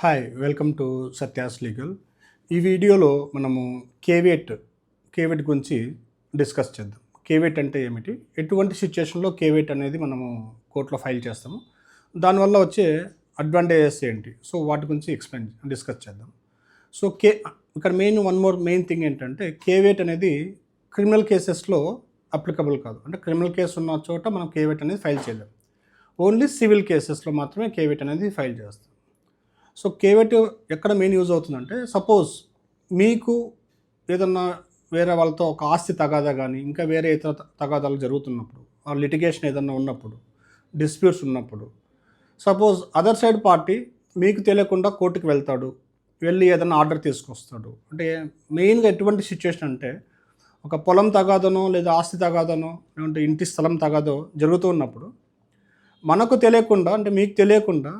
Hi welcome to Satya's legal. ఈ వీడియోలో మనము కేవేట్ గురించి డిస్కస్ చేద్దాం. కేవేట్ అంటే ఏమిటి, ఎటువంటి సిచ్యుయేషన్లో కేవేట్ అనేది మనము కోర్టులో ఫైల్ చేస్తాము, దానివల్ల వచ్చే అడ్వాంటేజెస్ ఏంటి, సో వాటి గురించి డిస్కస్ చేద్దాం. సో ఇక్కడ మెయిన్ థింగ్ ఏంటంటే కేవేట్ అనేది క్రిమినల్ కేసెస్లో అప్లికబుల్ కాదు. అంటే క్రిమినల్ కేసు ఉన్న చోట మనం కేవేట్ అనేది ఫైల్ చేయలేం. ఓన్లీ సివిల్ కేసెస్లో మాత్రమే కేవేట్ అనేది ఫైల్ చేస్తాం. సో కేవేట్ ఎక్కడ మెయిన్ యూజ్ అవుతుందంటే, సపోజ్ మీకు ఏదన్నా వేరే వాళ్ళతో ఒక ఆస్తి తగాదా కానీ ఇంకా వేరే ఇతర తగాదాలు జరుగుతున్నప్పుడు, ఆ లిటిగేషన్ ఏదన్నా ఉన్నప్పుడు, డిస్ప్యూట్స్ ఉన్నప్పుడు, సపోజ్ అదర్ సైడ్ పార్టీ మీకు తెలియకుండా కోర్టుకు వెళ్తాడు, వెళ్ళి ఏదన్నా ఆర్డర్ తీసుకొస్తాడు. అంటే మెయిన్గా ఎటువంటి సిచ్యువేషన్ అంటే, ఒక పొలం తగాదనో లేదా ఆస్తి తగాదనో లేదంటే ఇంటి స్థలం తగాదో జరుగుతూ ఉన్నప్పుడు మనకు తెలియకుండా, అంటే మీకు తెలియకుండా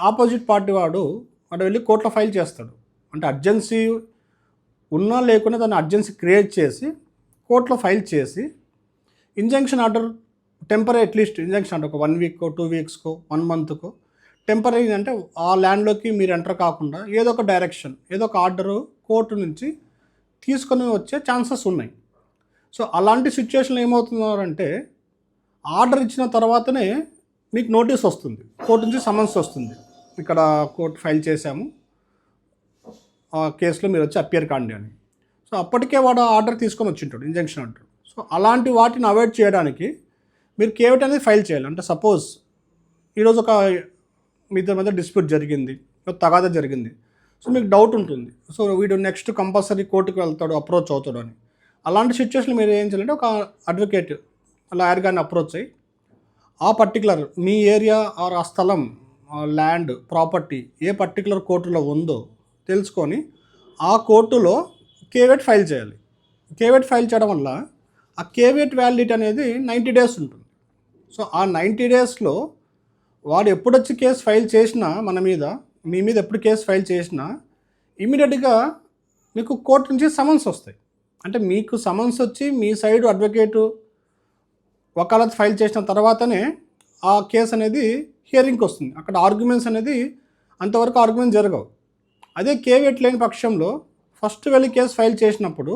ఆపోజిట్ పార్టీ వాడు వెళ్ళి కోర్టులో ఫైల్ చేస్తాడు. అంటే అర్జెన్సీ ఉన్నా లేకున్నా దాన్ని అర్జెన్సీ క్రియేట్ చేసి కోర్టులో ఫైల్ చేసి injunction order temporary, at least injunction order ఒక 1 వీక్కో 2 వీక్స్కో 1 మంత్కో టెంపరీ, అంటే ఆ ల్యాండ్లోకి మీరు ఎంటర్ కాకుండా ఏదో ఒక డైరెక్షన్, ఏదో ఒక ఆర్డరు కోర్టు నుంచి తీసుకొని వచ్చే ఛాన్సెస్ ఉన్నాయి. సో అలాంటి సిచ్యువేషన్లో ఏమవుతున్నారంటే, ఆర్డర్ ఇచ్చిన తర్వాతనే మీకు నోటీస్ వస్తుంది, కోర్టు నుంచి సమన్స్ వస్తుంది, ఇక్కడ కోర్టు ఫైల్ చేశాము, ఆ కేసులో మీరు వచ్చి అపియర్ కాండి అని. సో అప్పటికే వాడు ఆర్డర్ తీసుకొని వచ్చింటాడు, ఇంజంక్షన్ ఆర్డర్. సో అలాంటి వాటిని అవాయిడ్ చేయడానికి మీరు కేవేట్ అనేది ఫైల్ చేయాలి. అంటే సపోజ్ ఈరోజు ఒక మీ ఇద్దరి మధ్య డిస్ప్యూట్ జరిగింది, తగాదా జరిగింది. సో మీకు డౌట్ ఉంటుంది, సో వీడు నెక్స్ట్ కంపల్సరీ కోర్టుకు వెళ్తాడు, అప్రోచ్ అవుతాడు అని. అలాంటి సిచ్యువేషన్లో మీరు ఏం చేయాలంటే, ఒక అడ్వకేట్ లాయర్ గారిని అప్రోచ్ అయ్యి ఆ పర్టికులర్ మీ ఏరియా ఆర్ ఆ స్థలం, ల్యాండ్, ప్రాపర్టీ ఏ పర్టికులర్ కోర్టులో ఉందో తెలుసుకొని ఆ కోర్టులో కేవేట్ ఫైల్ చేయాలి. కేవేట్ ఫైల్ చేయడం వల్ల ఆ కేవేట్ వ్యాలిడిటీ అనేది 90 days ఉంటుంది. సో ఆ 90 daysలో వాడు ఎప్పుడొచ్చి కేసు ఫైల్ చేసినా మీ మీద ఎప్పుడు కేసు ఫైల్ చేసినా ఇమీడియట్గా మీకు కోర్టు నుంచి సమన్స్ వస్తాయి. అంటే మీకు సమన్స్ వచ్చి మీ సైడ్ అడ్వకేటు వకాలత్ ఫైల్ చేసిన తర్వాతనే ఆ కేసు అనేది హియరింగ్కి వస్తుంది. అక్కడ ఆర్గ్యుమెంట్స్ అనేది అంతవరకు ఆర్గ్యుమెంట్స్ జరగవు. అదే కేవేట్ లేని పక్షంలో ఫస్ట్ వెళ్ళి కేసు ఫైల్ చేసినప్పుడు,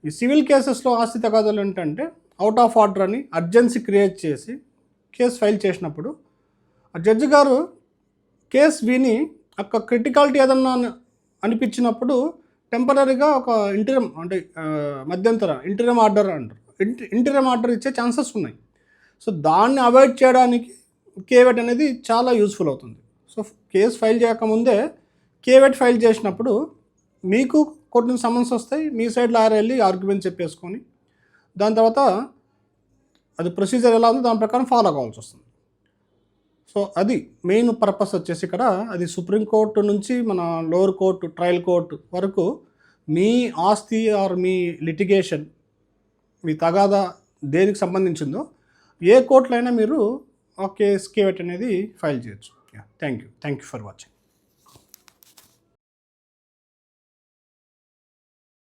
ఈ సివిల్ కేసెస్లో ఆస్తి తగాదాలు ఏంటంటే అవుట్ ఆఫ్ ఆర్డర్ అని అర్జెన్సీ క్రియేట్ చేసి కేసు ఫైల్ చేసినప్పుడు ఆ జడ్జి గారు కేసు విని అక్కడ క్రిటికాలిటీ ఏదన్నా అనిపించినప్పుడు టెంపరీగా ఒక ఇంటరిమ్ ఆర్డర్ అంటారు, ఇంటరిమ్ ఆర్డర్ ఇచ్చే ఛాన్సెస్ ఉన్నాయి. సో దాన్ని అవాయిడ్ చేయడానికి కేవేట్ అనేది చాలా యూస్ఫుల్ అవుతుంది. సో కేసు ఫైల్ చేయకముందే కేవేట్ ఫైల్ చేసినప్పుడు మీకు కోర్టు నుంచి సమన్స్ వస్తాయి, మీ సైడ్ లాయర్ వెళ్ళి ఆర్గ్యుమెంట్ చెప్పేసుకొని దాని తర్వాత అది ప్రొసీజర్ ఎలా ఉందో దాని ప్రకారం ఫాలో కావాల్సి వస్తుంది. సో అది మెయిన్ పర్పస్ వచ్చేసి ఇక్కడ. అది సుప్రీంకోర్టు నుంచి మన లోవర్ కోర్టు, ట్రయల్ కోర్టు వరకు మీ ఆస్తి ఆర్ మీ లిటిగేషన్, మీ తగాదా దేనికి సంబంధించిందో ఏ కోర్టులో అయినా మీరు ఆ కేవేట్ అనేది ఫైల్ చేయొచ్చు. Thank you for watching.